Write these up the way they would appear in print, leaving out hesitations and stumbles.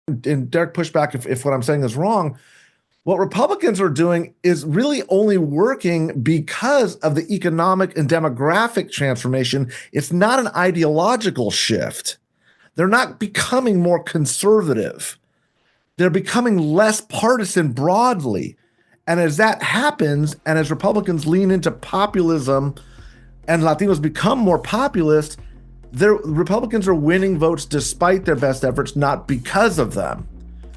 and Derek, push back if what I'm saying is wrong. What Republicans are doing is really only working because of the economic and demographic transformation. It's not an ideological shift. They're not becoming more conservative. They're becoming less partisan broadly. And as that happens, and as Republicans lean into populism and Latinos become more populist, Republicans are winning votes despite their best efforts, not because of them,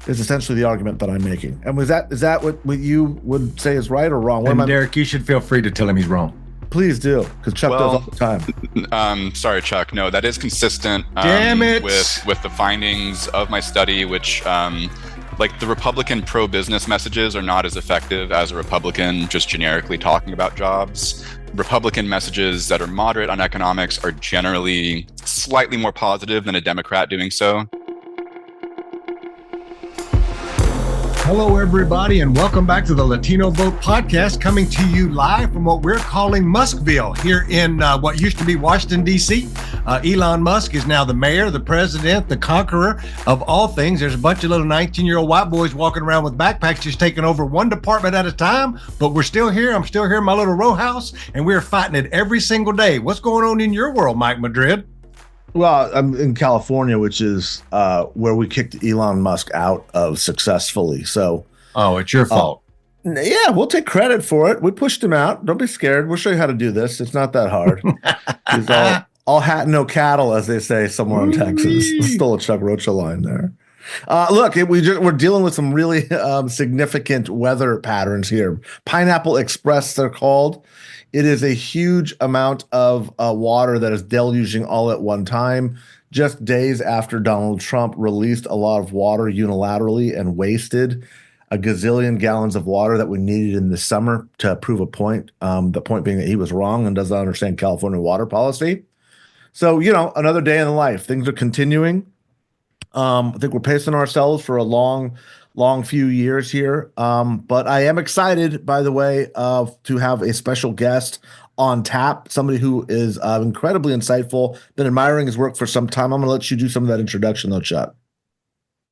is essentially the argument that I'm making. And is that what you would say is right or wrong? And Derek, you should feel free to tell him he's wrong. Please do, because Chuck does all the time. Sorry, Chuck. No, that is consistent with the findings of my study, which like the Republican pro-business messages are not as effective as a Republican just generically talking about jobs. Republican messages that are moderate on economics are generally slightly more positive than a Democrat doing so. Hello, everybody, and welcome back to the Latino Vote Podcast, coming to you live from what we're calling Muskville here in what used to be Washington, D.C. Elon Musk is now the mayor, the president, the conqueror of all things. There's a bunch of little 19-year-old white boys walking around with backpacks just taking over one department at a time, but we're still here. I'm still here in my little row house, and we're fighting it every single day. What's going on in your world, Mike Madrid? Well, I'm in California, which is where we kicked Elon Musk out of successfully. So, it's your fault. Yeah, we'll take credit for it. We pushed him out. Don't be scared. We'll show you how to do this. It's not that hard. He's all hat, no cattle, as they say somewhere in Texas. Stole a Chuck Rocha line there. Look, we're dealing with some really significant weather patterns here. Pineapple Express, they're called. It is a huge amount of water that is deluging all at one time. Just days after Donald Trump released a lot of water unilaterally and wasted a gazillion gallons of water that we needed in the summer to prove a point. The point being that he was wrong and does not understand California water policy. So, another day in the life. Things are continuing. I think we're pacing ourselves for a long few years here. But I am excited, by the way, to have a special guest on tap, somebody who is incredibly insightful, been admiring his work for some time. I'm going to let you do some of that introduction, though, Chuck.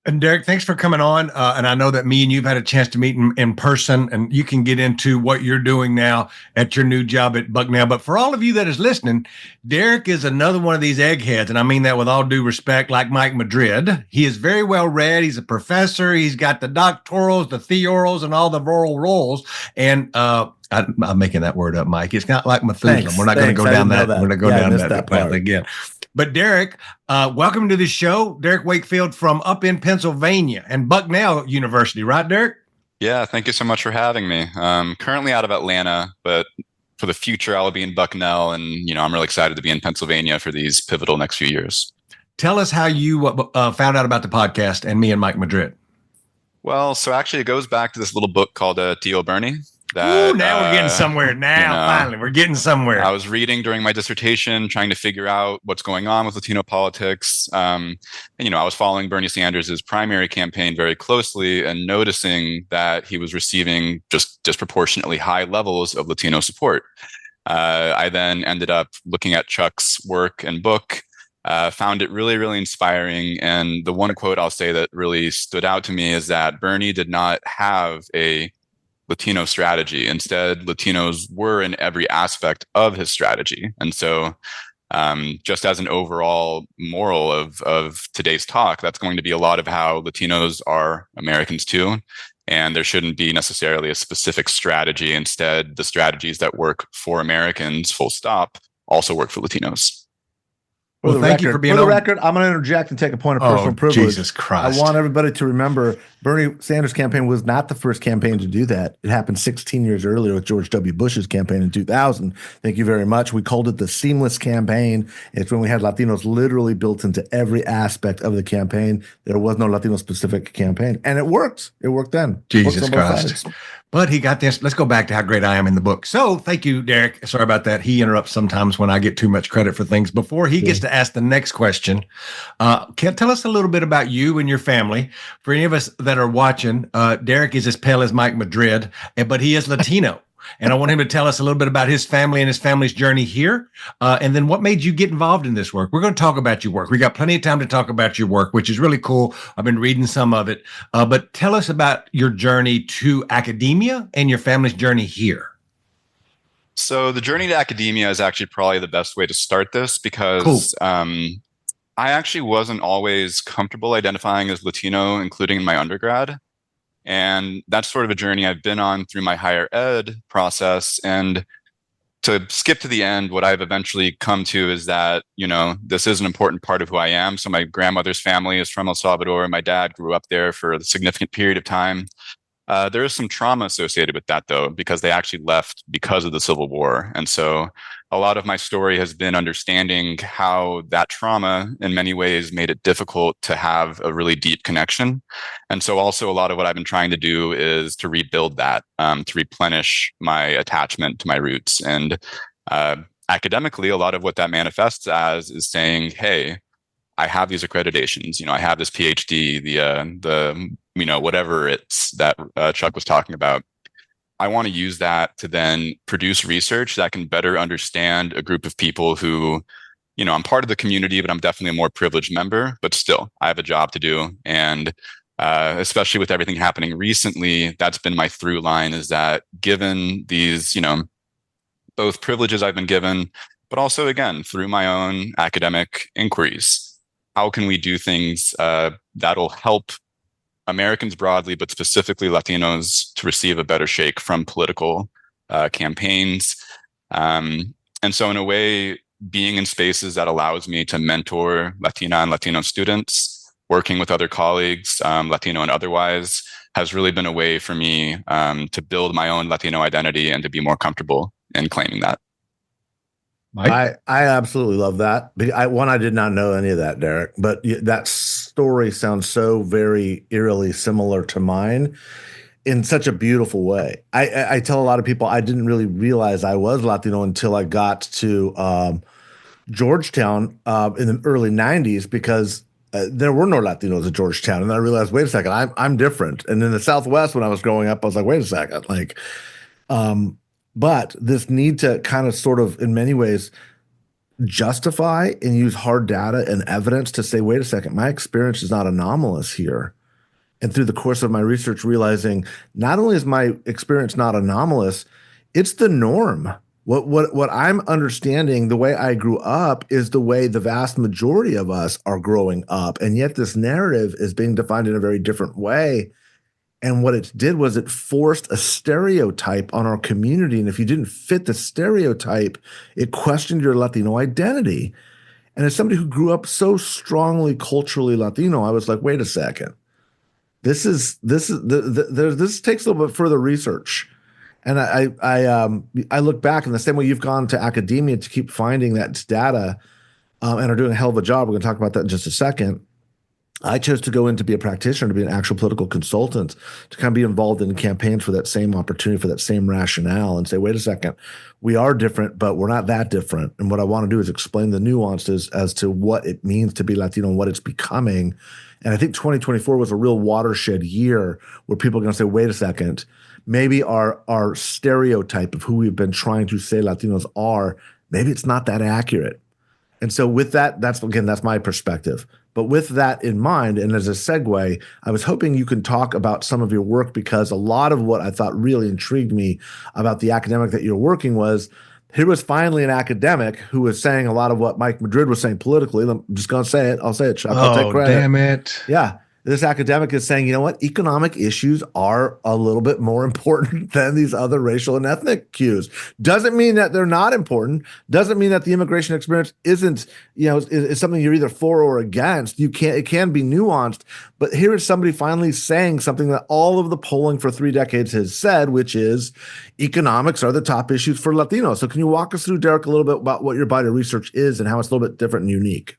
And Derek, thanks for coming on. And I know that me and you've had a chance to meet in person, and you can get into what you're doing now at your new job at Bucknell. But for all of you that is listening, Derek is another one of these eggheads. And I mean that with all due respect, like Mike Madrid. He is very well read. He's a professor. He's got the doctorals, the theorals, and all the rural roles. And I'm making that word up, Mike. It's not like Methuselah. We're not going to go down that. We're going to go down that path again. But Derek, welcome to the show. Derek Wakefield from up in Pennsylvania and Bucknell University, right, Derek? Yeah, thank you so much for having me. Currently out of Atlanta, but for the future, I'll be in Bucknell, and I'm really excited to be in Pennsylvania for these pivotal next few years. Tell us how you found out about the podcast and me and Mike Madrid. Well, so actually, it goes back to this little book called T.O. Bernie. Now we're getting somewhere. Finally, we're getting somewhere. I was reading during my dissertation, trying to figure out what's going on with Latino politics. And, I was following Bernie Sanders' primary campaign very closely and noticing that he was receiving just disproportionately high levels of Latino support. I then ended up looking at Chuck's work and book, found it really, really inspiring. And the one quote I'll say that really stood out to me is that Bernie did not have a Latino strategy. Instead, Latinos were in every aspect of his strategy. And so just as an overall moral of today's talk, that's going to be a lot of how Latinos are Americans too. And there shouldn't be necessarily a specific strategy. Instead, the strategies that work for Americans, full stop, also work for Latinos. Thank you for being on. For the record, I'm going to interject and take a point of personal privilege. Jesus Christ. I want everybody to remember Bernie Sanders' campaign was not the first campaign to do that. It happened 16 years earlier with George W. Bush's campaign in 2000. Thank you very much. We called it the seamless campaign. It's when we had Latinos literally built into every aspect of the campaign. There was no Latino-specific campaign. And it worked. It worked then. Jesus Christ. But he got this. Let's go back to how great I am in the book. So thank you, Derek. Sorry about that. He interrupts sometimes when I get too much credit for things. Before he gets to ask the next question, tell us a little bit about you and your family. For any of us that are watching, Derek is as pale as Mike Madrid, but he is Latino. And I want him to tell us a little bit about his family and his family's journey here. And then what made you get involved in this work? We're going to talk about your work. We got plenty of time to talk about your work, which is really cool. I've been reading some of it. But tell us about your journey to academia and your family's journey here. So the journey to academia is actually probably the best way to start this because I actually wasn't always comfortable identifying as Latino, including in my undergrad. And that's sort of a journey I've been on through my higher ed process. And to skip to the end, what I've eventually come to is that, this is an important part of who I am. So my grandmother's family is from El Salvador. My dad grew up there for a significant period of time. There is some trauma associated with that, though, because they actually left because of the Civil War. And so a lot of my story has been understanding how that trauma in many ways made it difficult to have a really deep connection. And so also a lot of what I've been trying to do is to rebuild that, to replenish my attachment to my roots. And academically, a lot of what that manifests as is saying, hey, I have these accreditations, I have this PhD, the whatever it's that Chuck was talking about. I want to use that to then produce research that can better understand a group of people who, I'm part of the community, but I'm definitely a more privileged member, but still I have a job to do. And especially with everything happening recently, that's been my through line, is that given these, both privileges I've been given, but also again, through my own academic inquiries, how can we do things that'll help Americans broadly, but specifically Latinos, to receive a better shake from political campaigns. And so in a way, being in spaces that allows me to mentor Latina and Latino students, working with other colleagues, Latino and otherwise, has really been a way for me to build my own Latino identity and to be more comfortable in claiming that. I absolutely love that. I did not know any of that, Derek, but that story sounds so very eerily similar to mine in such a beautiful way. I tell a lot of people I didn't really realize I was Latino until I got to Georgetown in the early 90s, because there were no Latinos at Georgetown. And I realized, wait a second, I'm different. And in the Southwest, when I was growing up, I was like, wait a second, but this need to kind of sort of, in many ways, justify and use hard data and evidence to say, wait a second, my experience is not anomalous here. And through the course of my research, realizing not only is my experience not anomalous, it's the norm. What I'm understanding, the way I grew up, is the way the vast majority of us are growing up. And yet this narrative is being defined in a very different way. And what it did was it forced a stereotype on our community. And if you didn't fit the stereotype, it questioned your Latino identity. And as somebody who grew up so strongly culturally Latino, I was like, wait a second. This takes a little bit further research. And I look back in the same way you've gone to academia to keep finding that data and are doing a hell of a job. We're going to talk about that in just a second. I chose to go in to be a practitioner, to be an actual political consultant, to kind of be involved in campaigns for that same opportunity, for that same rationale, and say, wait a second, we are different, but we're not that different. And what I want to do is explain the nuances as to what it means to be Latino and what it's becoming. And I think 2024 was a real watershed year where people are going to say, wait a second, maybe our stereotype of who we've been trying to say Latinos are, maybe it's not that accurate. And so with that, that's my perspective. But with that in mind, and as a segue, I was hoping you can talk about some of your work, because a lot of what I thought really intrigued me about the academic that you're working was, here was finally an academic who was saying a lot of what Mike Madrid was saying politically. I'm just going to say it. I'll say it, Chuck. I'll take credit. Damn it. Yeah. This academic is saying, you know what? Economic issues are a little bit more important than these other racial and ethnic cues. Doesn't mean that they're not important. Doesn't mean that the immigration experience isn't, is something you're either for or against. It can be nuanced. But here is somebody finally saying something that all of the polling for 3 decades has said, which is economics are the top issues for Latinos. So can you walk us through, Derek, a little bit about what your body of research is and how it's a little bit different and unique?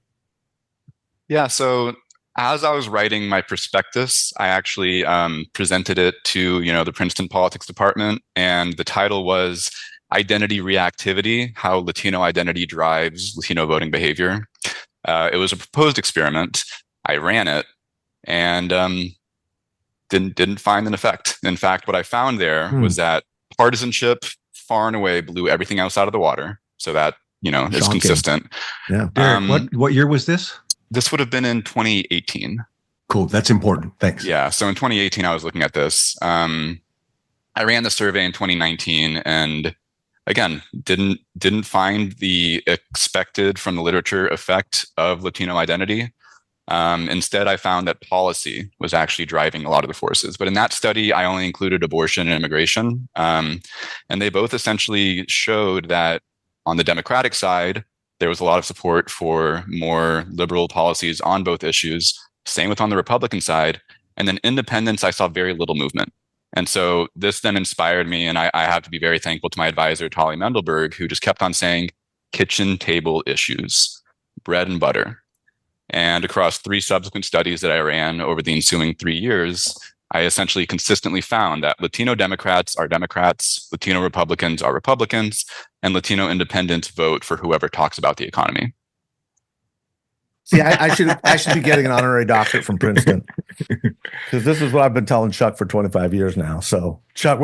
Yeah, so as I was writing my prospectus, I actually presented it to, the Princeton politics department, and the title was Identity Reactivity: How Latino Identity Drives Latino Voting Behavior. It was a proposed experiment. I ran it and didn't find an effect. In fact, what I found there was that partisanship far and away blew everything else out of the water. So that, is Shocking. consistent. Yeah. Derek, what year was this? This would have been in 2018. Cool. That's important. Thanks. Yeah. So in 2018, I was looking at this. I ran the survey in 2019 and again, didn't find the expected from the literature effect of Latino identity. Instead, I found that policy was actually driving a lot of the forces. But in that study, I only included abortion and immigration. And they both essentially showed that on the Democratic side, there was a lot of support for more liberal policies on both issues. Same with on the Republican side. And then independents, I saw very little movement. And so this then inspired me. And I have to be very thankful to my advisor, Tali Mendelberg, who just kept on saying kitchen table issues, bread and butter. And across 3 subsequent studies that I ran over the ensuing 3 years, I essentially consistently found that Latino Democrats are Democrats, Latino Republicans are Republicans, and Latino independents vote for whoever talks about the economy. See, I should be getting an honorary doctorate from Princeton because this is what I've been telling Chuck for 25 years now. So, Chuck,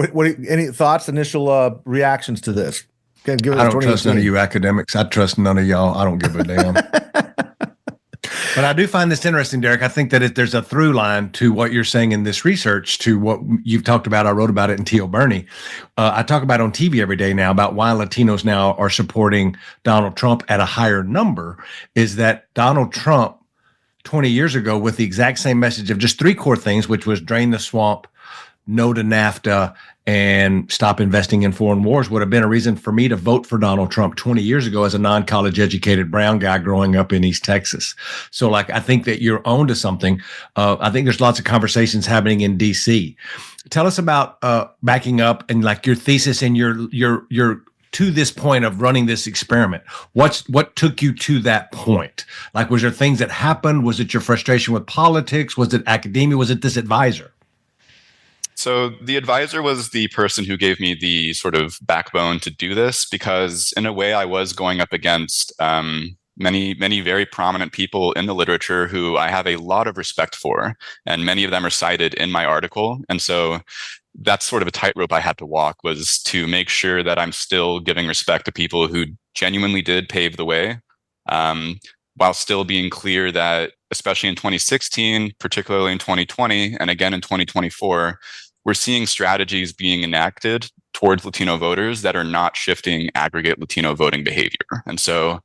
any thoughts, initial reactions to this? I don't trust none of you academics. I trust none of y'all. I don't give a damn. But I do find this interesting, Derek. I think that there's a through line to what you're saying in this research to what you've talked about. I wrote about it in T.O. Bernie. I talk about on TV every day now about why Latinos now are supporting Donald Trump at a higher number is that Donald Trump 20 years ago with the exact same message of just 3 core things, which was drain the swamp, no to NAFTA, and stop investing in foreign wars would have been a reason for me to vote for Donald Trump 20 years ago as a non-college educated brown guy growing up in East Texas. So I think that you're on to something. I think there's lots of conversations happening in DC. Tell us about backing up and your thesis and your to this point of running this experiment. What took you to that point? Was there things that happened? Was it your frustration with politics? Was it academia? Was it this advisor? So the advisor was the person who gave me the sort of backbone to do this because in a way I was going up against many very prominent people in the literature who I have a lot of respect for, and many of them are cited in my article. And so that's sort of a tightrope I had to walk, was to make sure that I'm still giving respect to people who genuinely did pave the way, while still being clear that, especially in 2016, particularly in 2020, and again in 2024, we're seeing strategies being enacted towards Latino voters that are not shifting aggregate Latino voting behavior. And so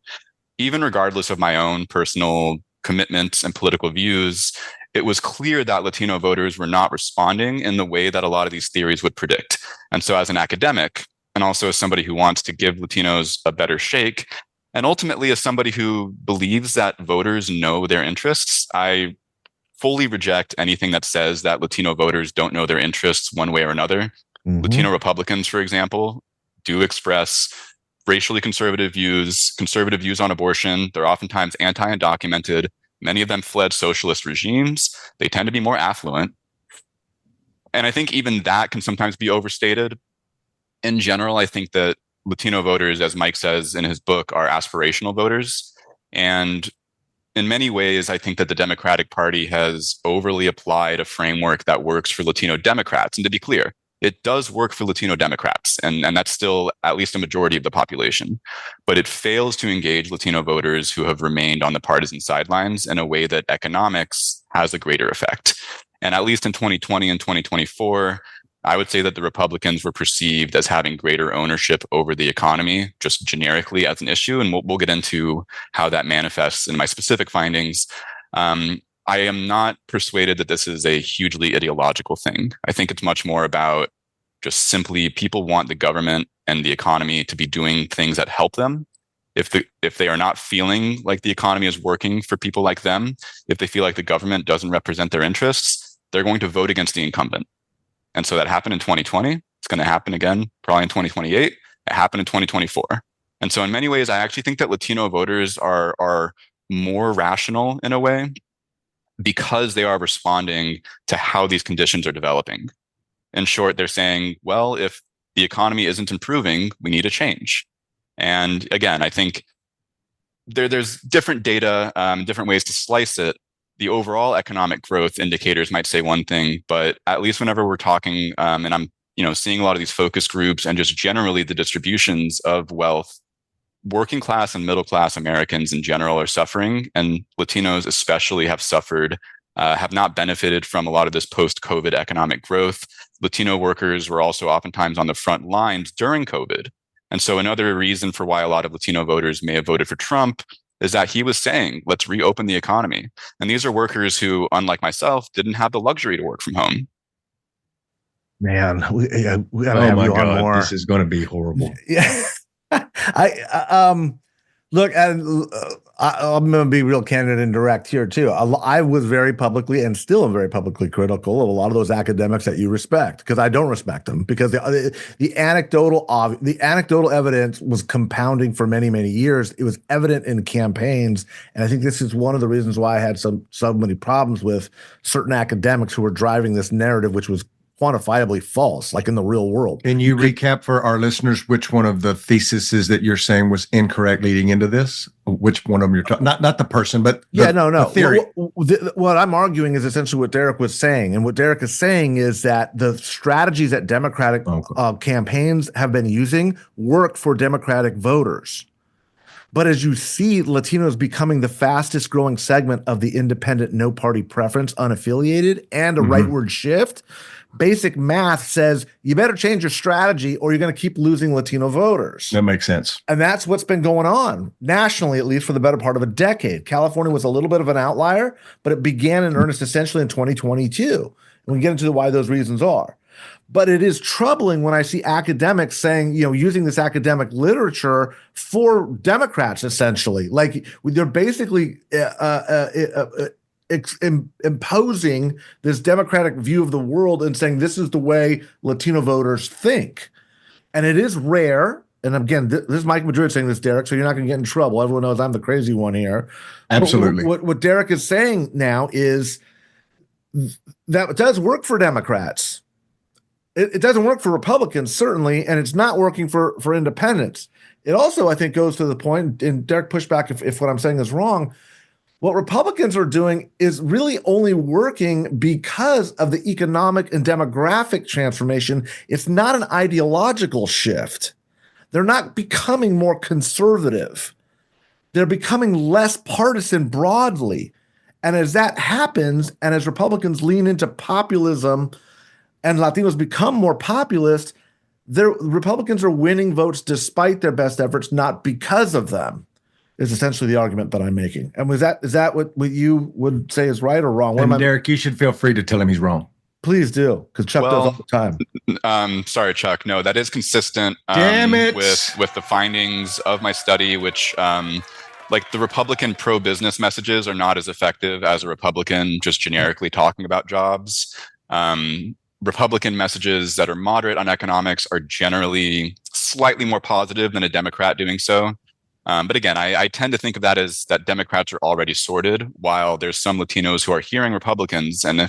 even regardless of my own personal commitments and political views, it was clear that Latino voters were not responding in the way that a lot of these theories would predict. And so as an academic, and also as somebody who wants to give Latinos a better shake, and ultimately as somebody who believes that voters know their interests, I fully reject anything that says that Latino voters don't know their interests one way or another. Mm-hmm. Latino Republicans, for example, do express racially conservative views on abortion. They're oftentimes anti-undocumented. Many of them fled socialist regimes. They tend to be more affluent. And I think even that can sometimes be overstated. In general, I think that Latino voters, as Mike says in his book, are aspirational voters. And in many ways, I think that the Democratic Party has overly applied a framework that works for Latino Democrats. And to be clear, it does work for Latino Democrats, and that's still at least a majority of the population. But it fails to engage Latino voters who have remained on the partisan sidelines in a way that economics has a greater effect. And at least in 2020 and 2024, I would say that the Republicans were perceived as having greater ownership over the economy, just generically as an issue. And we'll get into how that manifests in my specific findings. I am not persuaded that this is a hugely ideological thing. I think it's much more about just simply people want the government and the economy to be doing things that help them. If they are not feeling like the economy is working for people like them, if they feel like the government doesn't represent their interests, they're going to vote against the incumbent. And so that happened in 2020. It's going to happen again, probably in 2028. It happened in 2024. And so in many ways, I actually think that Latino voters are more rational in a way because they are responding to how these conditions are developing. In short, they're saying, well, if the economy isn't improving, we need a change. And again, I think there's different data, different ways to slice it. The overall economic growth indicators might say one thing, but at least whenever we're talking, and I'm seeing a lot of these focus groups and just generally the distributions of wealth, working class and middle class Americans in general are suffering, and Latinos especially have suffered, have not benefited from a lot of this post-COVID economic growth. Latino workers were also oftentimes on the front lines during COVID. And so another reason for why a lot of Latino voters may have voted for Trump is that he was saying, let's reopen the economy. And these are workers who, unlike myself, didn't have the luxury to work from home. Man, we gotta have you on more. This is going to be horrible. Yeah. Look, and I'm going to be real candid and direct here too. I was very publicly and still am very publicly critical of a lot of those academics that you respect, because I don't respect them, because the anecdotal evidence was compounding for many, many years. It was evident in campaigns, and I think this is one of the reasons why I had so many problems with certain academics who were driving this narrative, which was quantifiably false, like in the real world. Can you recap for our listeners which one of the theses that you're saying was incorrect leading into this? Which one of them you're talking? Not the person, but the theory. What I'm arguing is essentially what Derek was saying, and what Derek is saying is that the strategies that Democratic campaigns have been using work for Democratic voters. But as you see Latinos becoming the fastest growing segment of the independent, no party preference, unaffiliated, and a rightward shift, basic math says you better change your strategy or you're going to keep losing Latino voters. That makes sense. And that's what's been going on nationally, at least for the better part of a decade. California was a little bit of an outlier, but it began in earnest essentially in 2022. And we get into why those reasons are. But it is troubling when I see academics saying, using this academic literature for Democrats, essentially. Like they're basically imposing this Democratic view of the world and saying this is the way Latino voters think. And it is rare. And again, this is Mike Madrid saying this, Derek, so you're not going to get in trouble. Everyone knows I'm the crazy one here. Absolutely. What Derek is saying now is that it does work for Democrats. It doesn't work for Republicans, certainly, and it's not working for independents. It also, I think, goes to the point, and Derek pushed back if what I'm saying is wrong. What Republicans are doing is really only working because of the economic and demographic transformation. It's not an ideological shift. They're not becoming more conservative. They're becoming less partisan broadly. And as that happens, and as Republicans lean into populism and Latinos become more populist, Republicans are winning votes despite their best efforts, not because of them, is essentially the argument that I'm making. And is that what you would say is right or wrong? And Derek, you should feel free to tell him he's wrong. Please do, because Chuck does all the time. Sorry, Chuck. No, that is consistent with the findings of my study, which like the Republican pro-business messages are not as effective as a Republican just generically talking about jobs. Republican messages that are moderate on economics are generally slightly more positive than a Democrat doing so. But again, I tend to think of that as that Democrats are already sorted, while there's some Latinos who are hearing Republicans. And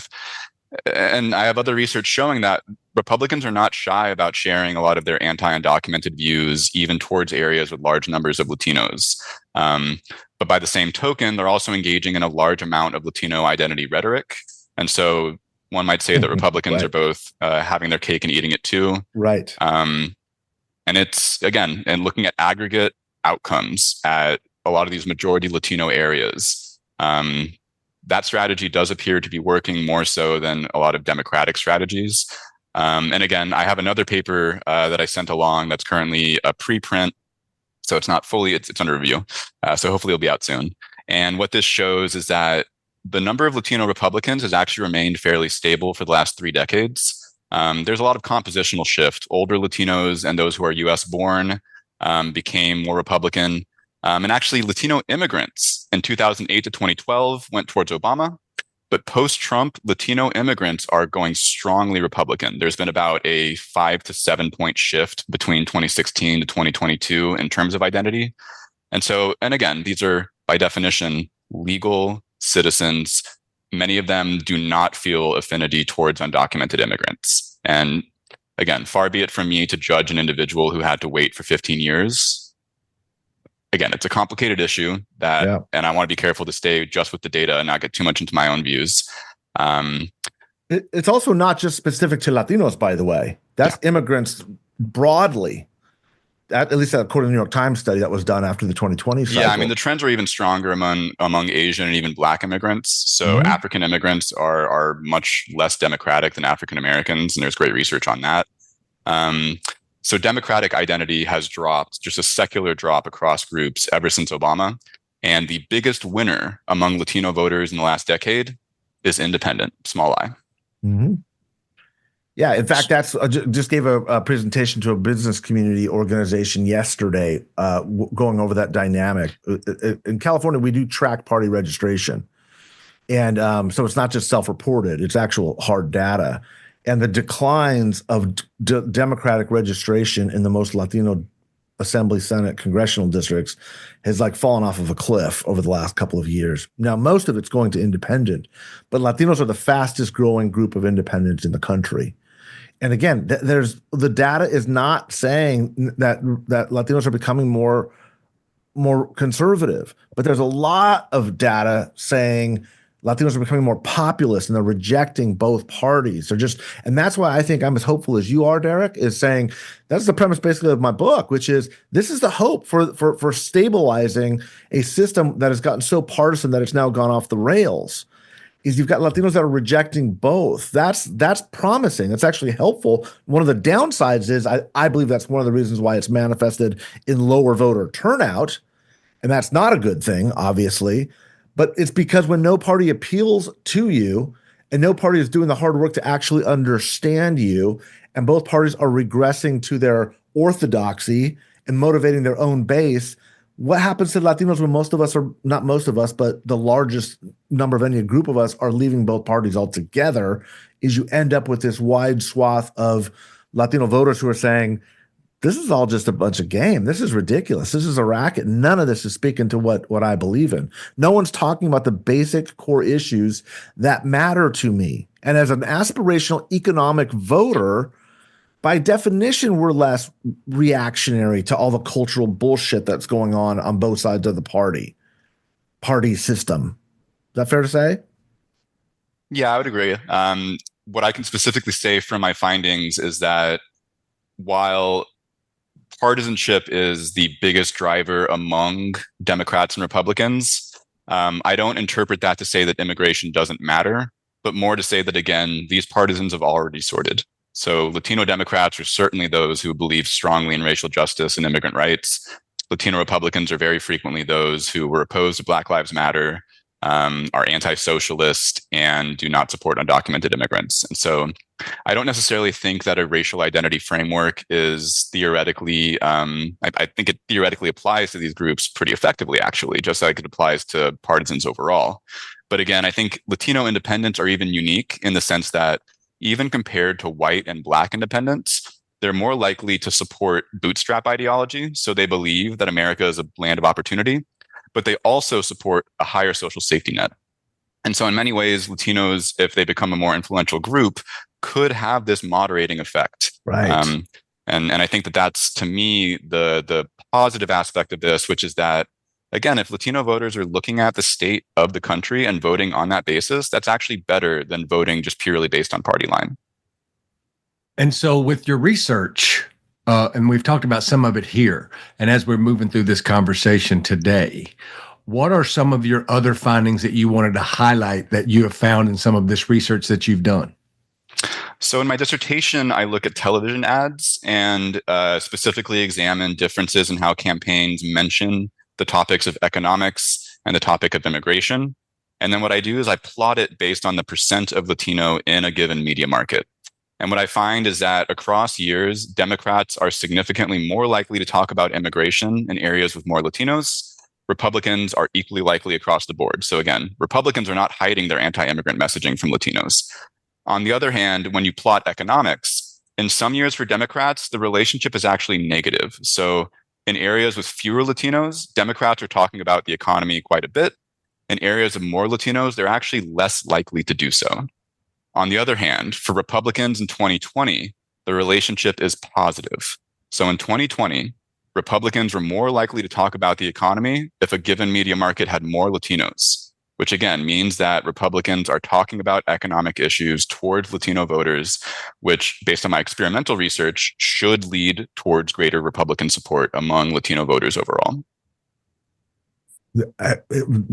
I have other research showing that Republicans are not shy about sharing a lot of their anti-undocumented views, even towards areas with large numbers of Latinos. But by the same token, they're also engaging in a large amount of Latino identity rhetoric. And so one might say that Republicans are both having their cake and eating it too. Right. And it's, again, and looking at aggregate outcomes at a lot of these majority Latino areas, that strategy does appear to be working more so than a lot of Democratic strategies. And again, I have another paper that I sent along that's currently a preprint. So it's not fully, it's under review. So hopefully it'll be out soon. And what this shows is that the number of Latino Republicans has actually remained fairly stable for the last 3 decades. There's a lot of compositional shift. Older Latinos and those who are US born became more Republican. And actually Latino immigrants in 2008 to 2012 went towards Obama. But post-Trump, Latino immigrants are going strongly Republican. There's been about a 5 to 7 point shift between 2016 to 2022 in terms of identity. And so, and again, these are by definition legal citizens. Many of them do not feel affinity towards undocumented immigrants. And again, far be it from me to judge an individual who had to wait for 15 years. Again, it's a complicated issue and I want to be careful to stay just with the data and not get too much into my own views. It's also not just specific to Latinos, by the way. That's immigrants broadly. At least according to the New York Times study that was done after the 2020 cycle. Yeah, I mean, the trends are even stronger among Asian and even Black immigrants. So African immigrants are much less democratic than African Americans, and there's great research on that. So democratic identity has dropped, just a secular drop across groups ever since Obama. And the biggest winner among Latino voters in the last decade is independent, small I. Mm-hmm. Yeah, in fact, that's just gave a presentation to a business community organization yesterday, going over that dynamic. In California, we do track party registration, and so it's not just self-reported; it's actual hard data. And the declines of Democratic registration in the most Latino Assembly, Senate, congressional districts has like fallen off of a cliff over the last couple of years. Now, most of it's going to independent, but Latinos are the fastest growing group of independents in the country. And again, the data is not saying that Latinos are becoming more conservative, but there's a lot of data saying Latinos are becoming more populist and they're rejecting both parties. And that's why I think I'm as hopeful as you are, Derek, is saying that's the premise basically of my book, which is this is the hope for stabilizing a system that has gotten so partisan that it's now gone off the rails. Is you've got Latinos that are rejecting both. That's promising. That's actually helpful. One of the downsides is I believe that's one of the reasons why it's manifested in lower voter turnout. And that's not a good thing, obviously. But it's because when no party appeals to you and no party is doing the hard work to actually understand you, and both parties are regressing to their orthodoxy and motivating their own base, what happens to Latinos when most of us are, not most of us, but the largest number of any group of us are leaving both parties altogether, is you end up with this wide swath of Latino voters who are saying, this is all just a bunch of game. This is ridiculous. This is a racket. None of this is speaking to what I believe in. No one's talking about the basic core issues that matter to me. And as an aspirational economic voter, by definition, we're less reactionary to all the cultural bullshit that's going on both sides of the party system. Is that fair to say? Yeah, I would agree. What I can specifically say from my findings is that while partisanship is the biggest driver among Democrats and Republicans, I don't interpret that to say that immigration doesn't matter, but more to say that, again, these partisans have already sorted. So Latino Democrats are certainly those who believe strongly in racial justice and immigrant rights. Latino Republicans are very frequently those who were opposed to Black Lives Matter, are anti-socialist, and do not support undocumented immigrants. And so I don't necessarily think that a racial identity framework is theoretically, I think it theoretically applies to these groups pretty effectively, actually, just like it applies to partisans overall. But again, I think Latino independents are even unique in the sense that even compared to white and Black independents, they're more likely to support bootstrap ideology. So they believe that America is a land of opportunity, but they also support a higher social safety net. And so in many ways, Latinos, if they become a more influential group, could have this moderating effect. Right. And I think that that's, to me, the positive aspect of this, which is that, again, if Latino voters are looking at the state of the country and voting on that basis, that's actually better than voting just purely based on party line. And so with your research, and we've talked about some of it here, and as we're moving through this conversation today, what are some of your other findings that you wanted to highlight that you have found in some of this research that you've done? So in my dissertation, I look at television ads and specifically examine differences in how campaigns mention the topics of economics and the topic of immigration. And then what I do is I plot it based on the percent of Latino in a given media market. And what I find is that across years, Democrats are significantly more likely to talk about immigration in areas with more Latinos. Republicans are equally likely across the board. So again, Republicans are not hiding their anti-immigrant messaging from Latinos. On the other hand, when you plot economics, in some years for Democrats, the relationship is actually negative. So in areas with fewer Latinos, Democrats are talking about the economy quite a bit. In areas of more Latinos, they're actually less likely to do so. On the other hand, for Republicans in 2020, the relationship is positive. So in 2020, Republicans were more likely to talk about the economy if a given media market had more Latinos. which again means that Republicans are talking about economic issues towards Latino voters, which, based on my experimental research, should lead towards greater Republican support among Latino voters overall.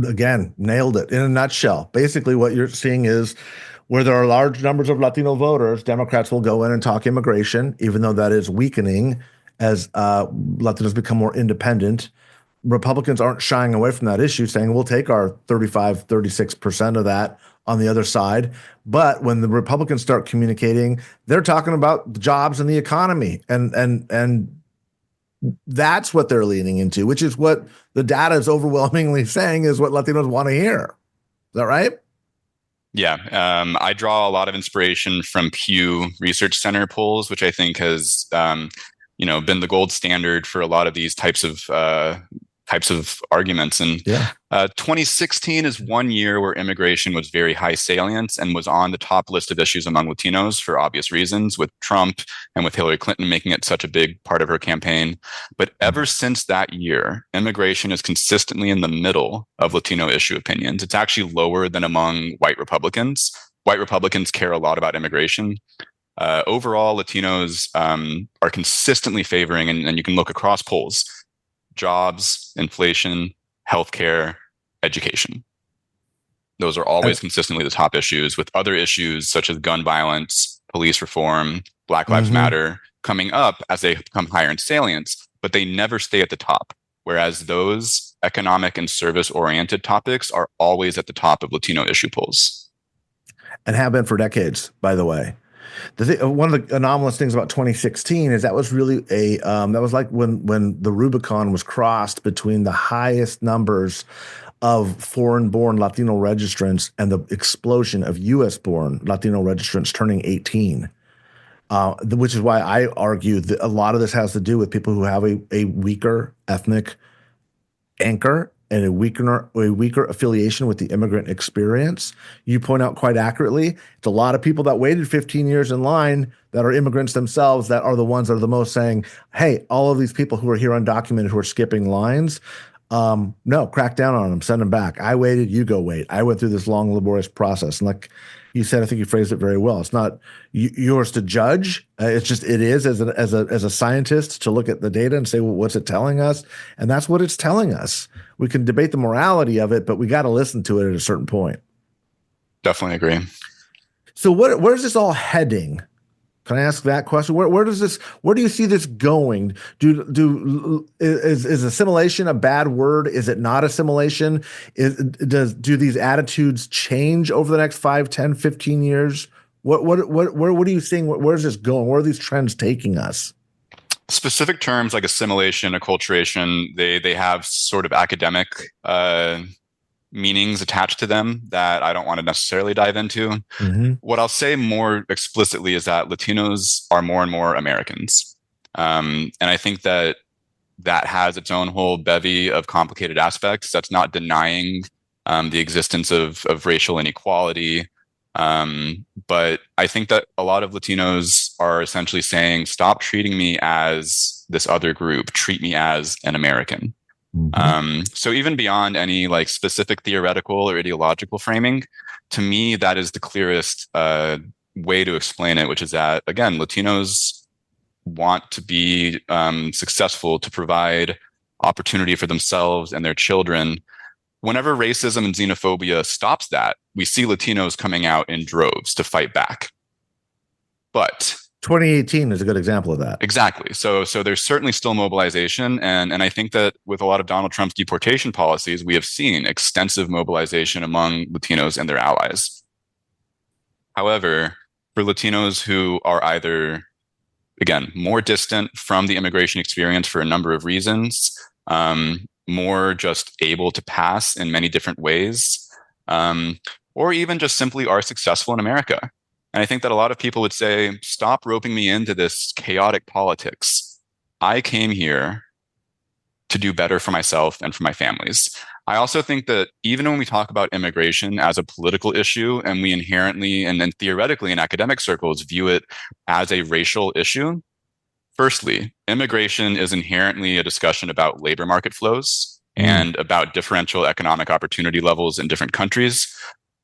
Again, nailed it in a nutshell. Basically, what you're seeing is where there are large numbers of Latino voters, Democrats will go in and talk immigration, even though that is weakening as Latinos become more independent. Republicans aren't shying away from that issue, saying we'll take our 35, 36% of that on the other side. But when the Republicans start communicating, they're talking about the jobs and the economy. And that's what they're leaning into, which is what the data is overwhelmingly saying is what Latinos want to hear. Is that right? Yeah. I draw a lot of inspiration from Pew Research Center polls, which I think has been the gold standard for a lot of these types of arguments. And 2016 is one year where immigration was very high salience and was on the top list of issues among Latinos for obvious reasons, with Trump and with Hillary Clinton making it such a big part of her campaign. But ever since that year, immigration is consistently in the middle of Latino issue opinions. It's actually lower than among white Republicans. White Republicans care a lot about immigration. Overall, Latinos are consistently favoring, and you can look across polls, jobs, inflation, healthcare, education. Those are always consistently the top issues, with other issues such as gun violence, police reform, Black Lives Matter coming up as they become higher in salience, but they never stay at the top. Whereas those economic and service-oriented topics are always at the top of Latino issue polls. And have been for decades, by the way. One of the anomalous things about 2016 is that was really that was like when the Rubicon was crossed between the highest numbers of foreign-born Latino registrants and the explosion of U.S.-born Latino registrants turning 18, which is why I argue that a lot of this has to do with people who have a weaker ethnic anchor and a weaker affiliation with the immigrant experience. You point out quite accurately, it's a lot of people that waited 15 years in line that are immigrants themselves that are the ones that are the most saying, hey, all of these people who are here undocumented, who are skipping lines, no, crack down on them, send them back. I waited, you go wait. I went through this long, laborious process. And like you said, I think you phrased it very well. It's not yours to judge. It's just, it is as a scientist to look at the data and say, well, what's it telling us? And that's what it's telling us. We can debate the morality of it, but we got to listen to it at a certain point. Definitely agree. So where's this all heading? Can I ask that question? Where do you see this going? Is assimilation a bad word? Is it not assimilation? Do these attitudes change over the next 5, 10, 15 years? What are you seeing? Where's this going? Where are these trends taking us? Specific terms like assimilation, acculturation, they have sort of academic meanings attached to them that I don't want to necessarily dive into. What I'll say more explicitly is that Latinos are more and more Americans. And I think that has its own whole bevy of complicated aspects. That's not denying the existence of racial inequality. But I think that a lot of Latinos are essentially saying, stop treating me as this other group, treat me as an American. So even beyond any like specific theoretical or ideological framing, to me, that is the clearest way to explain it, which is that, again, Latinos want to be successful, to provide opportunity for themselves and their children. Whenever racism and xenophobia stops that, we see Latinos coming out in droves to fight back. But 2018 is a good example of that. Exactly. So there's certainly still mobilization. And I think that with a lot of Donald Trump's deportation policies, we have seen extensive mobilization among Latinos and their allies. However, for Latinos who are either, again, more distant from the immigration experience for a number of reasons, more just able to pass in many different ways, or even just simply are successful in America. And I think that a lot of people would say, stop roping me into this chaotic politics. I came here to do better for myself and for my families. I also think that even when we talk about immigration as a political issue, and we inherently and then theoretically in academic circles view it as a racial issue, firstly, immigration is inherently a discussion about labor market flows. and about differential economic opportunity levels in different countries,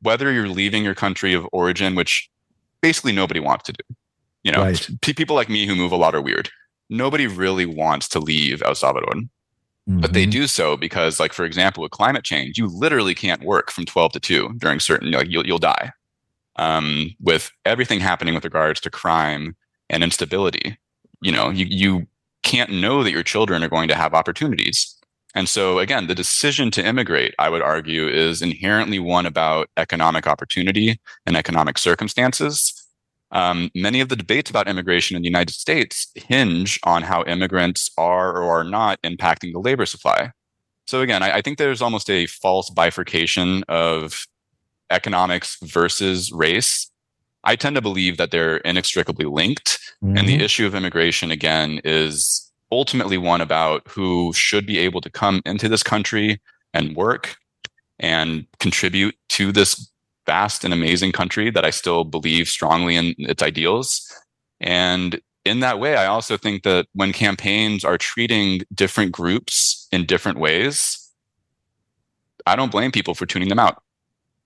whether you're leaving your country of origin, which basically nobody wants to do. You know, Right. people like me who move a lot are weird. Nobody really wants to leave El Salvador, but they do so because, like, for example, with climate change, you literally can't work from 12 to 2 during certain, like, you'll die. With everything happening with regards to crime and instability, you know, you can't know that your children are going to have opportunities. And so, again, the decision to immigrate, I would argue, is inherently one about economic opportunity and economic circumstances. Many of the debates about immigration in the United States hinge on how immigrants are or are not impacting the labor supply. So again, I think there's almost a false bifurcation of economics versus race. I tend to believe that they're inextricably linked. And the issue of immigration, again, is ultimately one about who should be able to come into this country and work and contribute to this vast and amazing country that I still believe strongly in its ideals. And in that way, I also think that when campaigns are treating different groups in different ways, I don't blame people for tuning them out.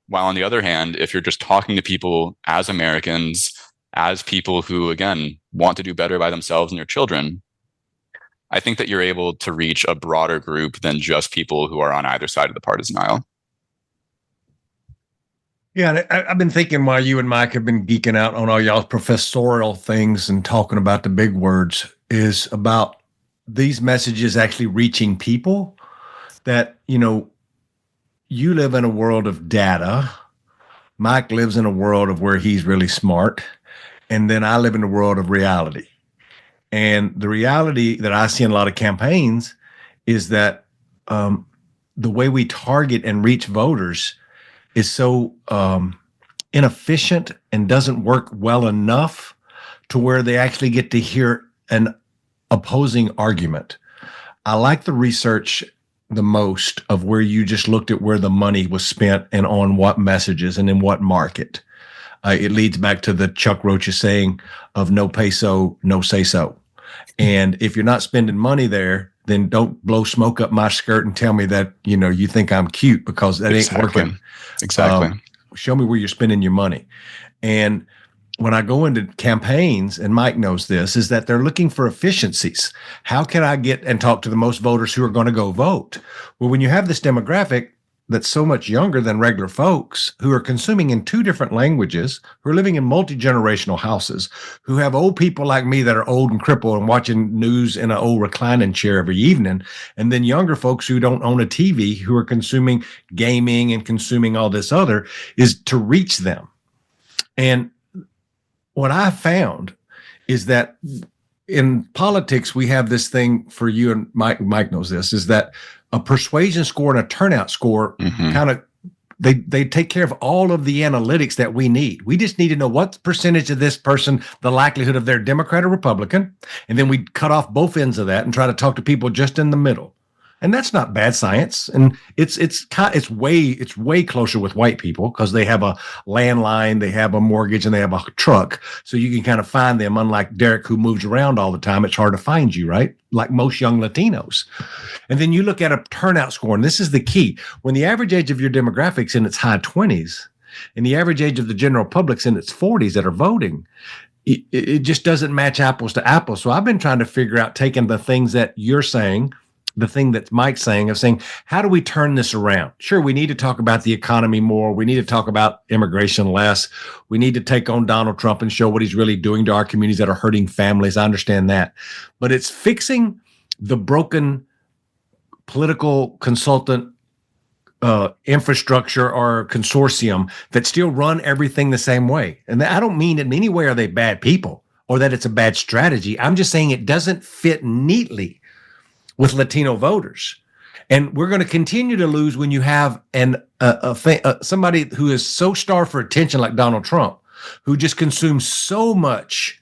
While on the other hand, if you're just talking to people as Americans, as people who, again, want to do better by themselves and their children, I think that you're able to reach a broader group than just people who are on either side of the partisan aisle. Yeah, and I've been thinking while you and Mike have been geeking out on all y'all's professorial things and talking about the big words, is about these messages actually reaching people that, you know, you live in a world of data. Mike lives in a world of where he's really smart. And then I live in a world of reality. And the reality that I see in a lot of campaigns is that the way we target and reach voters is so inefficient and doesn't work well enough to where they actually get to hear an opposing argument. I like the research the most of where you just looked at where the money was spent and on what messages and in what market. It leads back to the Chuck Rocha saying of no peso, no say so. And if you're not spending money there, then don't blow smoke up my skirt and tell me that, you know, you think I'm cute, because that ain't working. Exactly. Show me where you're spending your money. And when I go into campaigns, and Mike knows this, is that they're looking for efficiencies. How can I get and talk to the most voters who are going to go vote? Well, when you have this demographic that's so much younger than regular folks, who are consuming in 2 different languages, who are living in multi-generational houses, who have old people like me that are old and crippled and watching news in an old reclining chair every evening, and then younger folks who don't own a TV, who are consuming gaming and consuming all this other, is to reach them. And what I found is that in politics, we have this thing, for you, and Mike knows this, is that a persuasion score and a turnout score kind of, they take care of all of the analytics that we need. We just need to know what percentage of this person, the likelihood of they're Democrat or Republican, and then we cut off both ends of that and try to talk to people just in the middle. And that's not bad science. And it's way closer with white people because they have a landline, they have a mortgage, and they have a truck. So you can kind of find them. Unlike Derek, who moves around all the time, it's hard to find you, right? Like most young Latinos. And then you look at a turnout score, and this is the key. When the average age of your demographic's in its high 20s, and the average age of the general public's in its 40s that are voting, it just doesn't match apples to apples. So I've been trying to figure out, taking the things that you're saying, the thing that Mike's saying, of saying, how do we turn this around? Sure, we need to talk about the economy more. We need to talk about immigration less. We need to take on Donald Trump and show what he's really doing to our communities that are hurting families. I understand that. But it's fixing the broken political consultant infrastructure or consortium that still run everything the same way. And I don't mean in any way are they bad people or that it's a bad strategy. I'm just saying it doesn't fit neatly with Latino voters. And we're going to continue to lose when you have somebody who is so starved for attention like Donald Trump, who just consumes so much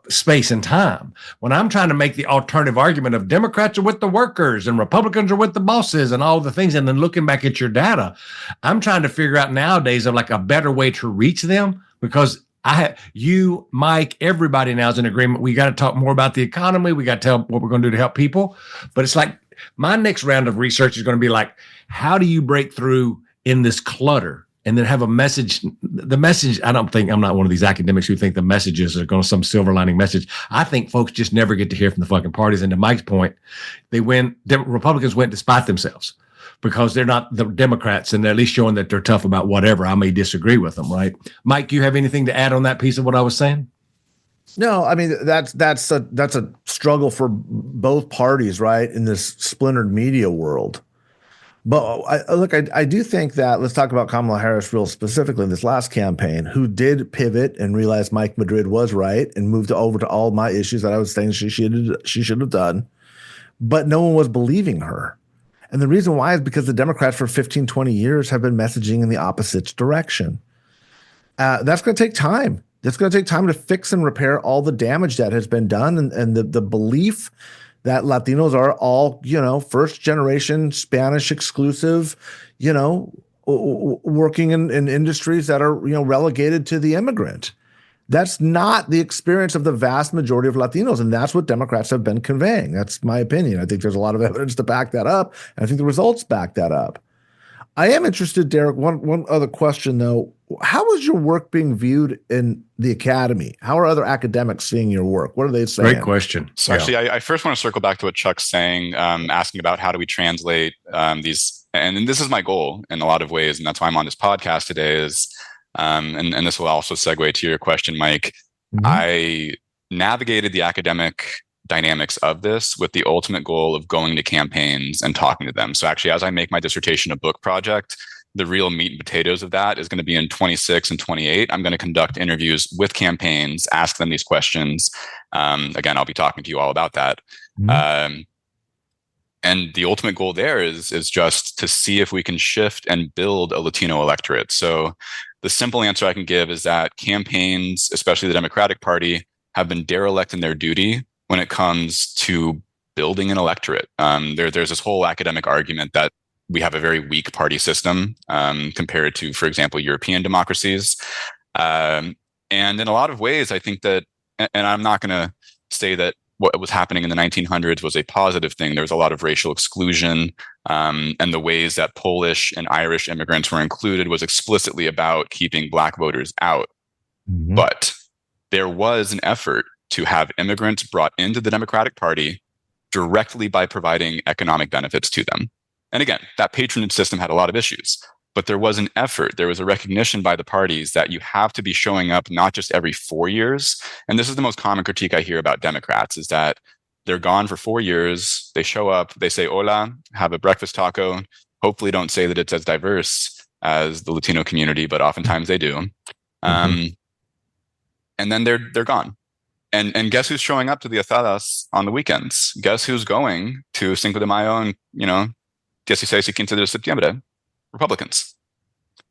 space and time. When I'm trying to make the alternative argument of Democrats are with the workers and Republicans are with the bosses and all the things, and then looking back at your data, I'm trying to figure out nowadays of like a better way to reach them, because you, Mike, everybody now is in agreement. We got to talk more about the economy. We got to tell what we're going to do to help people. But it's like My next round of research is going to be like, how do you break through in this clutter and then have a message? The message, I'm not one of these academics who think the messages are going to some silver lining message. I think folks just never get to hear from the fucking parties. And to Mike's point, Republicans win despite themselves because they're not the Democrats and they're at least showing that they're tough about whatever. I may disagree with them, right? Mike, do you have anything to add on that piece of what I was saying? No, I mean, that's a struggle for both parties, right, in this splintered media world. But I do think that, let's talk about Kamala Harris real specifically in this last campaign, who did pivot and realize Mike Madrid was right and moved over to all my issues that I was saying she should have done. But no one was believing her. And the reason why is because the Democrats for 15, 20 years have been messaging in the opposite direction. That's going to take time. It's going to take time to fix and repair all the damage that has been done. And the belief that Latinos are all, first generation Spanish exclusive, working in industries that are, relegated to the immigrant. That's not the experience of the vast majority of Latinos. And that's what Democrats have been conveying. That's my opinion. I think there's a lot of evidence to back that up. And I think the results back that up. I am interested, Derek, one other question, though. How is your work being viewed in the academy? How are other academics seeing your work? What are they saying? Great question. So actually, I first want to circle back to what Chuck's saying, asking about how do we translate these. And this is my goal in a lot of ways. And that's why I'm on this podcast today is, and this will also segue to your question, Mike. Mm-hmm. I navigated the academic dynamics of this with the ultimate goal of going to campaigns and talking to them. So actually, as I make my dissertation a book project, the real meat and potatoes of that is going to be in 26 and 28. I'm going to conduct interviews with campaigns, ask them these questions. Again, I'll be talking to you all about that. Mm-hmm. And the ultimate goal there is just to see if we can shift and build a Latino electorate. So the simple answer I can give is that campaigns, especially the Democratic Party, have been derelict in their duty when it comes to building an electorate. There's this whole academic argument that we have a very weak party system compared to, for example, European democracies. And in a lot of ways, I think that, and I'm not going to say that what was happening in the 1900s was a positive thing. There was a lot of racial exclusion, and the ways that Polish and Irish immigrants were included was explicitly about keeping Black voters out. Mm-hmm. But there was an effort to have immigrants brought into the Democratic Party directly by providing economic benefits to them. And again, that patronage system had a lot of issues, but there was an effort. There was a recognition by the parties that you have to be showing up not just every 4 years. And this is the most common critique I hear about Democrats is that they're gone for 4 years. They show up, they say, hola, have a breakfast taco. Hopefully don't say that it's as diverse as the Latino community, but oftentimes they do. Mm-hmm. And then they're gone. And guess who's showing up to the asadas on the weekends? Guess who's going to Cinco de Mayo and, 16 y 15 de septiembre? Republicans.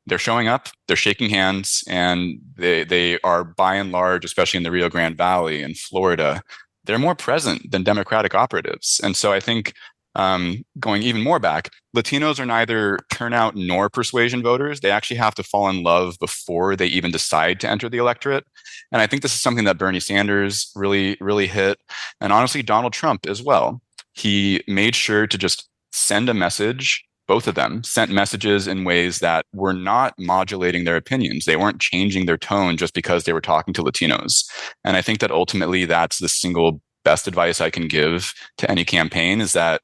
They're showing up, they're shaking hands, and they are by and large, especially in the Rio Grande Valley and Florida, they're more present than Democratic operatives. And so I think going even more back, Latinos are neither turnout nor persuasion voters. They actually have to fall in love before they even decide to enter the electorate. And I think this is something that Bernie Sanders really, really hit. And honestly, Donald Trump as well. He made sure to just send a message. Both of them sent messages in ways that were not modulating their opinions. They weren't changing their tone just because they were talking to Latinos. And I think that ultimately that's the single best advice I can give to any campaign is that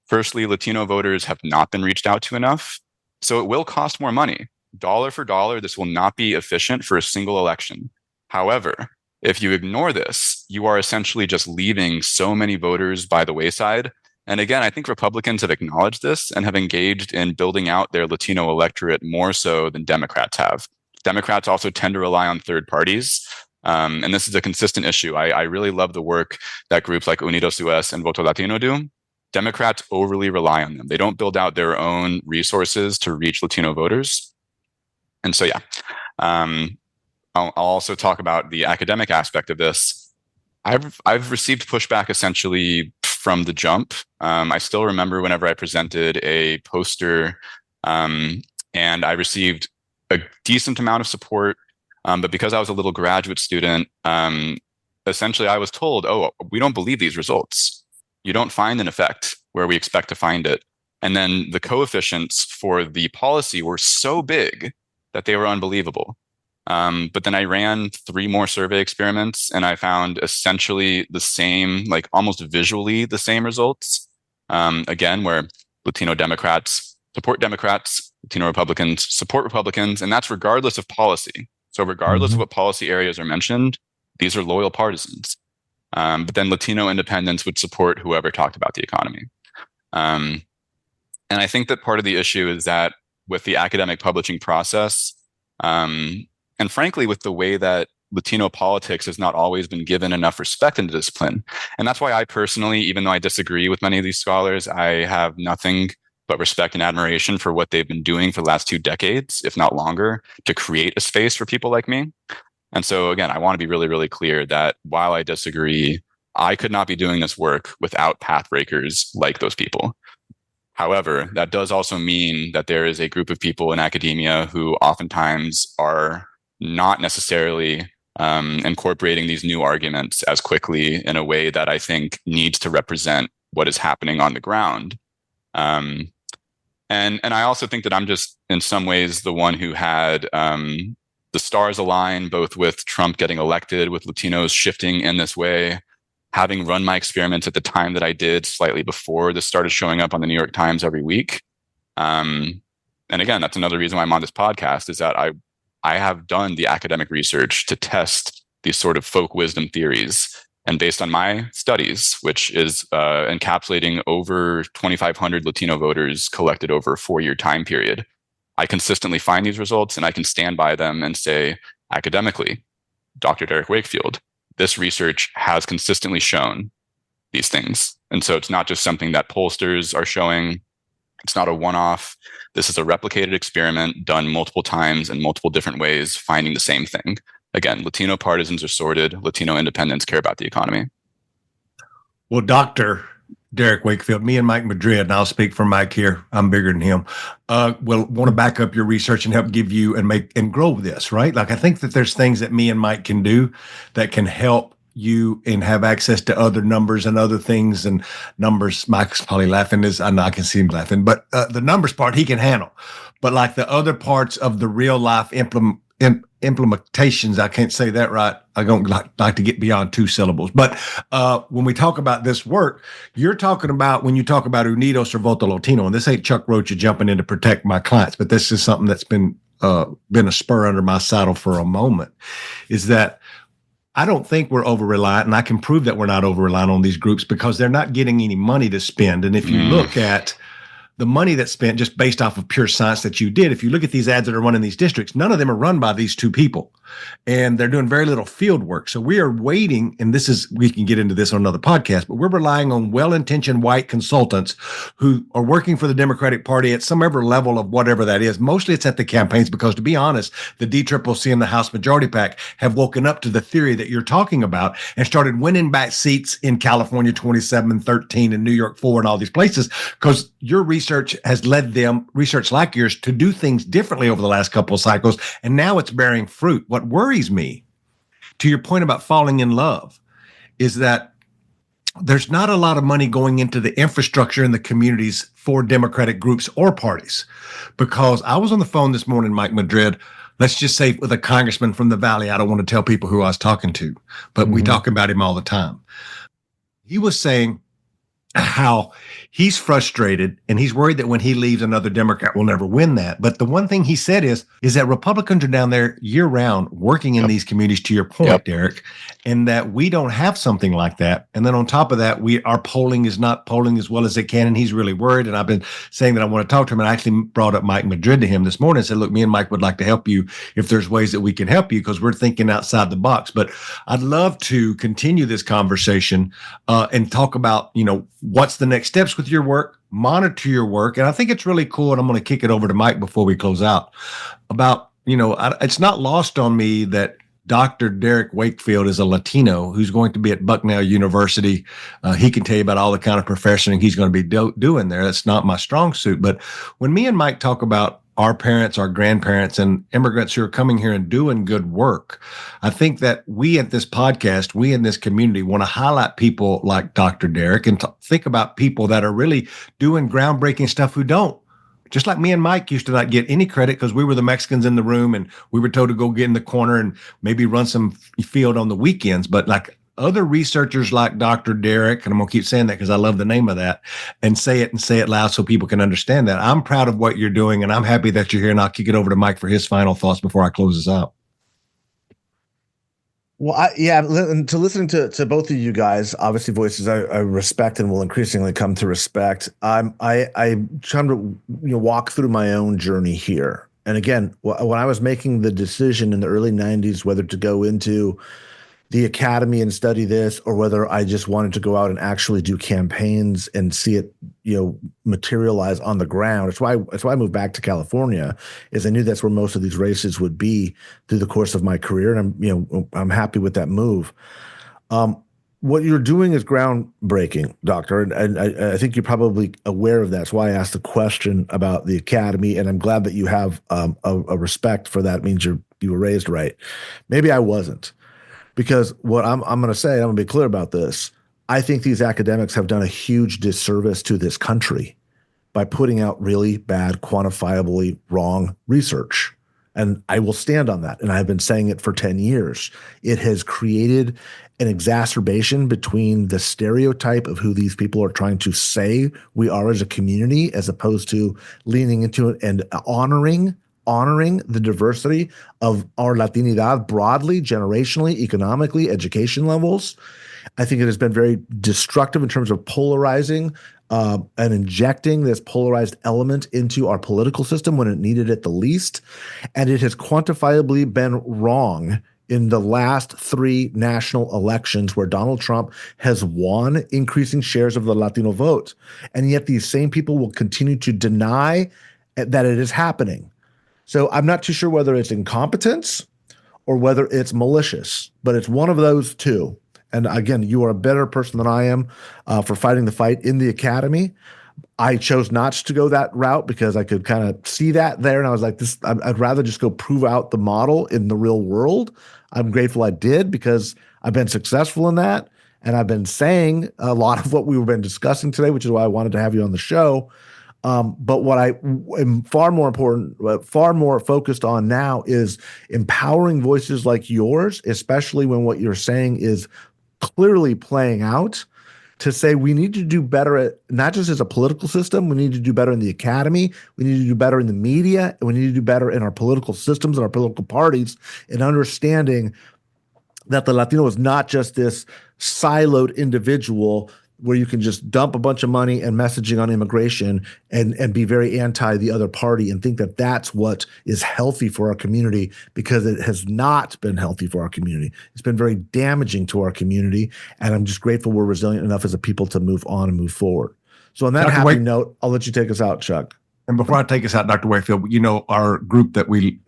firstly, Latino voters have not been reached out to enough. So it will cost more money. Dollar for dollar, this will not be efficient for a single election. However, if you ignore this, you are essentially just leaving so many voters by the wayside. And again, I think Republicans have acknowledged this and have engaged in building out their Latino electorate more so than Democrats have. Democrats also tend to rely on third parties. And this is a consistent issue. I really love the work that groups like Unidos US and Voto Latino do. Democrats overly rely on them. They don't build out their own resources to reach Latino voters. And so, yeah, I'll also talk about the academic aspect of this. I've received pushback essentially from the jump. I still remember whenever I presented a poster and I received a decent amount of support, but because I was a little graduate student, essentially I was told, oh, we don't believe these results. You don't find an effect where we expect to find it. And then the coefficients for the policy were so big that they were unbelievable. But then I ran 3 more survey experiments and I found essentially the same, like almost visually the same results. Again, where Latino Democrats support Democrats, Latino Republicans support Republicans, and that's regardless of policy. So regardless of what policy areas are mentioned, these are loyal partisans. But then Latino Independents would support whoever talked about the economy. And I think that part of the issue is that with the academic publishing process, and frankly, with the way that Latino politics has not always been given enough respect in the discipline. And that's why I personally, even though I disagree with many of these scholars, I have nothing but respect and admiration for what they've been doing for the last 2 decades, if not longer, to create a space for people like me. And so again, I want to be really, really clear that while I disagree, I could not be doing this work without pathbreakers like those people. However, that does also mean that there is a group of people in academia who oftentimes are not necessarily incorporating these new arguments as quickly in a way that I think needs to represent what is happening on the ground. And I also think that I'm just in some ways the one who had the stars align, both with Trump getting elected, with Latinos shifting in this way, having run my experiments at the time that I did, slightly before this started showing up on the New York Times every week. And again, that's another reason why I'm on this podcast, is that I have done the academic research to test these sort of folk wisdom theories. And based on my studies, which is encapsulating over 2,500 Latino voters collected over a 4-year time period, I consistently find these results and I can stand by them and say, academically, Dr. Derek Wakefield, this research has consistently shown these things. And so it's not just something that pollsters are showing. It's not a one-off. This is a replicated experiment done multiple times in multiple different ways, finding the same thing. Again, Latino partisans are sorted. Latino independents care about the economy. Well, Dr. Derek Wakefield, me and Mike Madrid, and I'll speak for Mike here, I'm bigger than him, will want to back up your research and help give you and grow this, right? Like, I think that there's things that me and Mike can do that can help you and have access to other numbers and other things and numbers. Mike's probably laughing. I know I can see him laughing, but the numbers part he can handle. But like the other parts of the real life implementations, I can't say that right. I don't like to get beyond 2 syllables. But when we talk about this work, you're talking about, when you talk about Unidos or Voto Latino, and this ain't Chuck Rocha jumping in to protect my clients, but this is something that's been a spur under my saddle for a moment, is that I don't think we're over-reliant, and I can prove that we're not over-reliant on these groups because they're not getting any money to spend. And if you look at the money that's spent just based off of pure science that you did, if you look at these ads that are run in these districts, none of them are run by these 2 people. And they're doing very little field work. So we are waiting, and we can get into this on another podcast, but we're relying on well-intentioned white consultants who are working for the Democratic Party at some ever level of whatever that is. Mostly it's at the campaigns because, to be honest, the DCCC and the House Majority PAC have woken up to the theory that you're talking about and started winning back seats in California 27 and 13 and New York 4 and all these places, because your research has led them, research like yours, to do things differently over the last couple of cycles. And now it's bearing fruit. What worries me, to your point about falling in love, is that there's not a lot of money going into the infrastructure in the communities for Democratic groups or parties. Because I was on the phone this morning, Mike Madrid, let's just say with a congressman from the Valley. I don't want to tell people who I was talking to, but we talk about him all the time. He was saying how he's frustrated and he's worried that when he leaves, another Democrat will never win that. But the one thing he said is that Republicans are down there year round working in these communities, to your point, Derek, and that we don't have something like that. And then on top of that, our polling is not polling as well as it can. And he's really worried. And I've been saying that I want to talk to him. And I actually brought up Mike Madrid to him this morning and said, look, me and Mike would like to help you if there's ways that we can help you, because we're thinking outside the box. But I'd love to continue this conversation and talk about, what's the next steps with your work, monitor your work. And I think it's really cool. And I'm going to kick it over to Mike before we close out about, it's not lost on me that Dr. Derek Wakefield is a Latino who's going to be at Bucknell University. He can tell you about all the kind of professioning he's going to be doing there. That's not my strong suit. But when me and Mike talk about our parents, our grandparents, and immigrants who are coming here and doing good work. I think that we at this podcast, we in this community want to highlight people like Dr. Derek and think about people that are really doing groundbreaking stuff who don't. Just like me and Mike used to not get any credit because we were the Mexicans in the room and we were told to go get in the corner and maybe run some field on the weekends. But like other researchers like Dr. Derek, and I'm going to keep saying that because I love the name of that, and say it loud so people can understand that. I'm proud of what you're doing and I'm happy that you're here. And I'll kick it over to Mike for his final thoughts before I close this out. Well, to listening to both of you guys, obviously voices I respect and will increasingly come to respect. I trying to walk through my own journey here. And again, when I was making the decision in the early 90s whether to go into the academy and study this, or whether I just wanted to go out and actually do campaigns and see it, materialize on the ground. It's why I moved back to California, is I knew that's where most of these races would be through the course of my career, and I'm happy with that move. What you're doing is groundbreaking, Doctor, and I think you're probably aware of that. That's why I asked the question about the academy, and I'm glad that you have a respect for that. It means you were raised right. Maybe I wasn't. Because what I'm going to say, I'm going to be clear about this, I think these academics have done a huge disservice to this country by putting out really bad, quantifiably wrong research. And I will stand on that. And I've been saying it for 10 years. It has created an exacerbation between the stereotype of who these people are trying to say we are as a community, as opposed to leaning into it and honoring the diversity of our Latinidad broadly, generationally, economically, education levels. I think it has been very destructive in terms of polarizing and injecting this polarized element into our political system when it needed it the least. And it has quantifiably been wrong in the last 3 national elections where Donald Trump has won increasing shares of the Latino vote. And yet these same people will continue to deny that it is happening. So I'm not too sure whether it's incompetence or whether it's malicious, but it's one of those two. And again, you are a better person than I am for fighting the fight in the academy. I chose not to go that route because I could kind of see that there. And I was like, I'd rather just go prove out the model in the real world. I'm grateful I did because I've been successful in that. And I've been saying a lot of what we've been discussing today, which is why I wanted to have you on the show. But what I am far more focused on now is empowering voices like yours, especially when what you're saying is clearly playing out, to say we need to do better at, not just as a political system, we need to do better in the academy, we need to do better in the media, and we need to do better in our political systems and our political parties in understanding that the Latino is not just this siloed individual where you can just dump a bunch of money and messaging on immigration and be very anti the other party and think that that's what is healthy for our community, because it has not been healthy for our community. It's been very damaging to our community, and I'm just grateful we're resilient enough as a people to move on and move forward. So on that Dr. happy note, I'll let you take us out, Chuck. And before I take us out, Dr. Wakefield, our group that we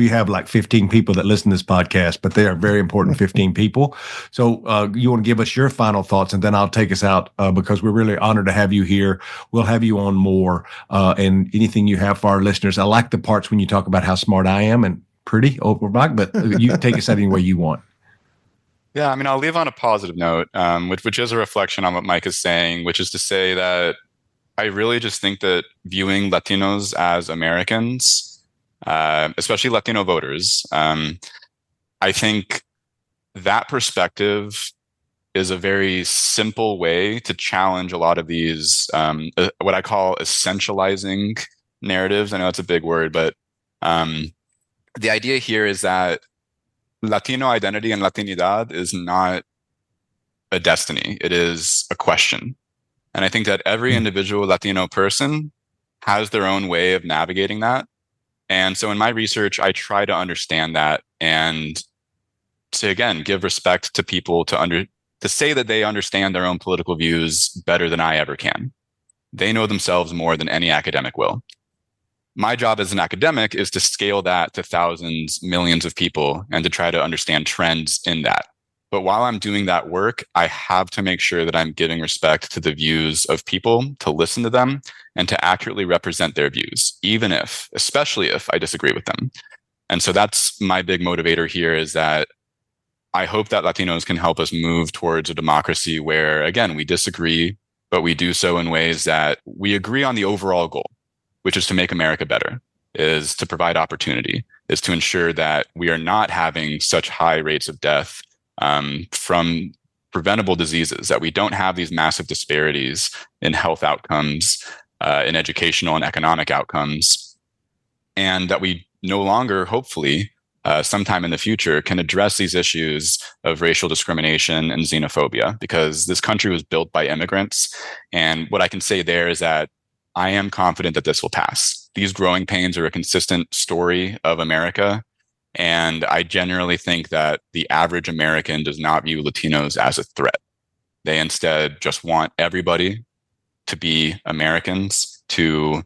have like 15 people that listen to this podcast, but they are very important 15 people. So you want to give us your final thoughts, and then I'll take us out because we're really honored to have you here. We'll have you on more, and anything you have for our listeners. I like the parts when you talk about how smart I am and pretty over Mike, but you can take us out any way you want. Yeah, I mean, I'll leave on a positive note, which is a reflection on what Mike is saying, which is to say that I really just think that viewing Latinos as Americans, especially Latino voters, I think that perspective is a very simple way to challenge a lot of these, what I call essentializing narratives. I know that's a big word, but the idea here is that Latino identity and Latinidad is not a destiny. It is a question. And I think that every individual Latino person has their own way of navigating that. And so in my research, I try to understand that and to, again, give respect to people to say that they understand their own political views better than I ever can. They know themselves more than any academic will. My job as an academic is to scale that to thousands, millions of people, and to try to understand trends in that. But while I'm doing that work, I have to make sure that I'm giving respect to the views of people, to listen to them, and to accurately represent their views, especially if I disagree with them. And so that's my big motivator here, is that I hope that Latinos can help us move towards a democracy where, again, we disagree, but we do so in ways that we agree on the overall goal, which is to make America better, is to provide opportunity, is to ensure that we are not having such high rates of death from preventable diseases, that we don't have these massive disparities in health outcomes, in educational and economic outcomes, and that we no longer, hopefully, sometime in the future, can address these issues of racial discrimination and xenophobia, because this country was built by immigrants. And what I can say there is that I am confident that this will pass. These growing pains are a consistent story of America. And I generally think that the average American does not view Latinos as a threat. They instead just want everybody to be Americans, to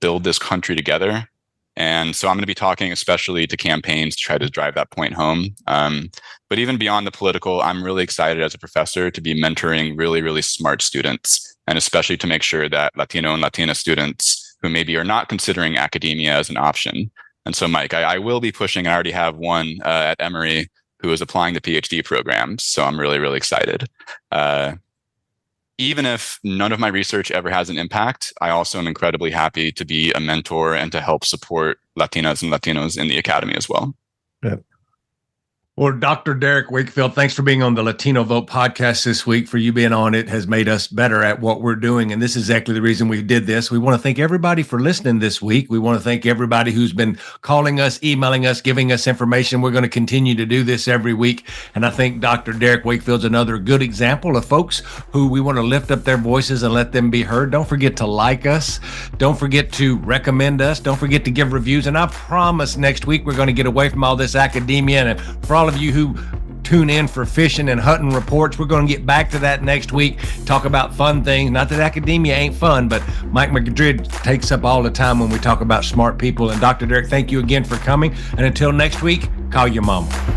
build this country together. And so I'm going to be talking especially to campaigns to try to drive that point home. But even beyond the political, I'm really excited as a professor to be mentoring really, really smart students, and especially to make sure that Latino and Latina students who maybe are not considering academia as an option. And so, Mike, I will be pushing, I already have one at Emory who is applying to PhD programs. So I'm really, really excited. Even if none of my research ever has an impact, I also am incredibly happy to be a mentor and to help support Latinas and Latinos in the academy as well. Yeah. Well, Dr. Derek Wakefield, thanks for being on the Latino Vote podcast this week. For you being on it has made us better at what we're doing. And this is exactly the reason we did this. We want to thank everybody for listening this week. We want to thank everybody who's been calling us, emailing us, giving us information. We're going to continue to do this every week. And I think Dr. Derek Wakefield's another good example of folks who we want to lift up their voices and let them be heard. Don't forget to like us. Don't forget to recommend us. Don't forget to give reviews. And I promise next week we're going to get away from all this academia. And for all of you who tune in for fishing and hunting reports, we're going to get back to that next week, talk about fun things. Not that academia ain't fun, but Mike Madrid takes up all the time when we talk about smart people. And Dr. Derek, thank you again for coming. And until next week, call your mama.